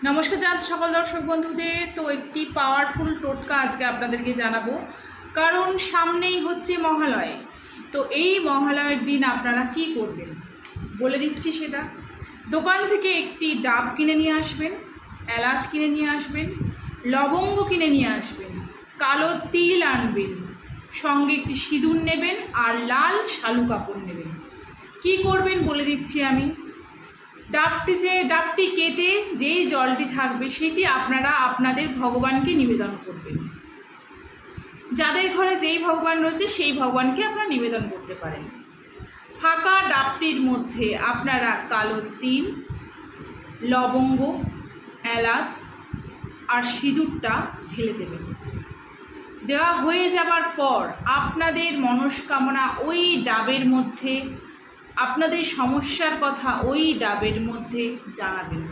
নমস্কার জানাচ্ছি সকল দর্শক বন্ধুদের। তো একটি পাওয়ারফুল টোটকা আজকে আপনাদেরকে জানাবো, কারণ সামনেই হচ্ছে মহালয়। তো এই মহালয়ের দিন আপনারা কি করবেন বলে দিচ্ছি সেটা। দোকান থেকে একটি ডাব কিনে নিয়ে আসবেন, এলাচ কিনে নিয়ে আসবেন, লবঙ্গ কিনে নিয়ে আসবেন, কালো তিল আনবেন, সঙ্গে একটি সিঁদুর নেবেন আর লাল শালু কাপড় নেবেন। কি করবেন বলে দিচ্ছি আমি। ডাবটি কেটে যেই জলটি থাকবে সেটি আপনারা আপনাদের ভগবানকে নিবেদন করবেন। যাদের ঘরে যেই ভগবান রয়েছে সেই ভগবানকে আপনারা নিবেদন করতে পারেন। ফাঁকা ডাবটির মধ্যে আপনারা কালো তিল, লবঙ্গ, এলাচ আর সিঁদুরটা ঢেলে দেবেন। দেওয়া হয়ে যাবার পর আপনাদের মনস্কামনা ওই ডাবের মধ্যে, আপনাদের সমস্যার কথা ওই ডাবের মধ্যে জানাবেন।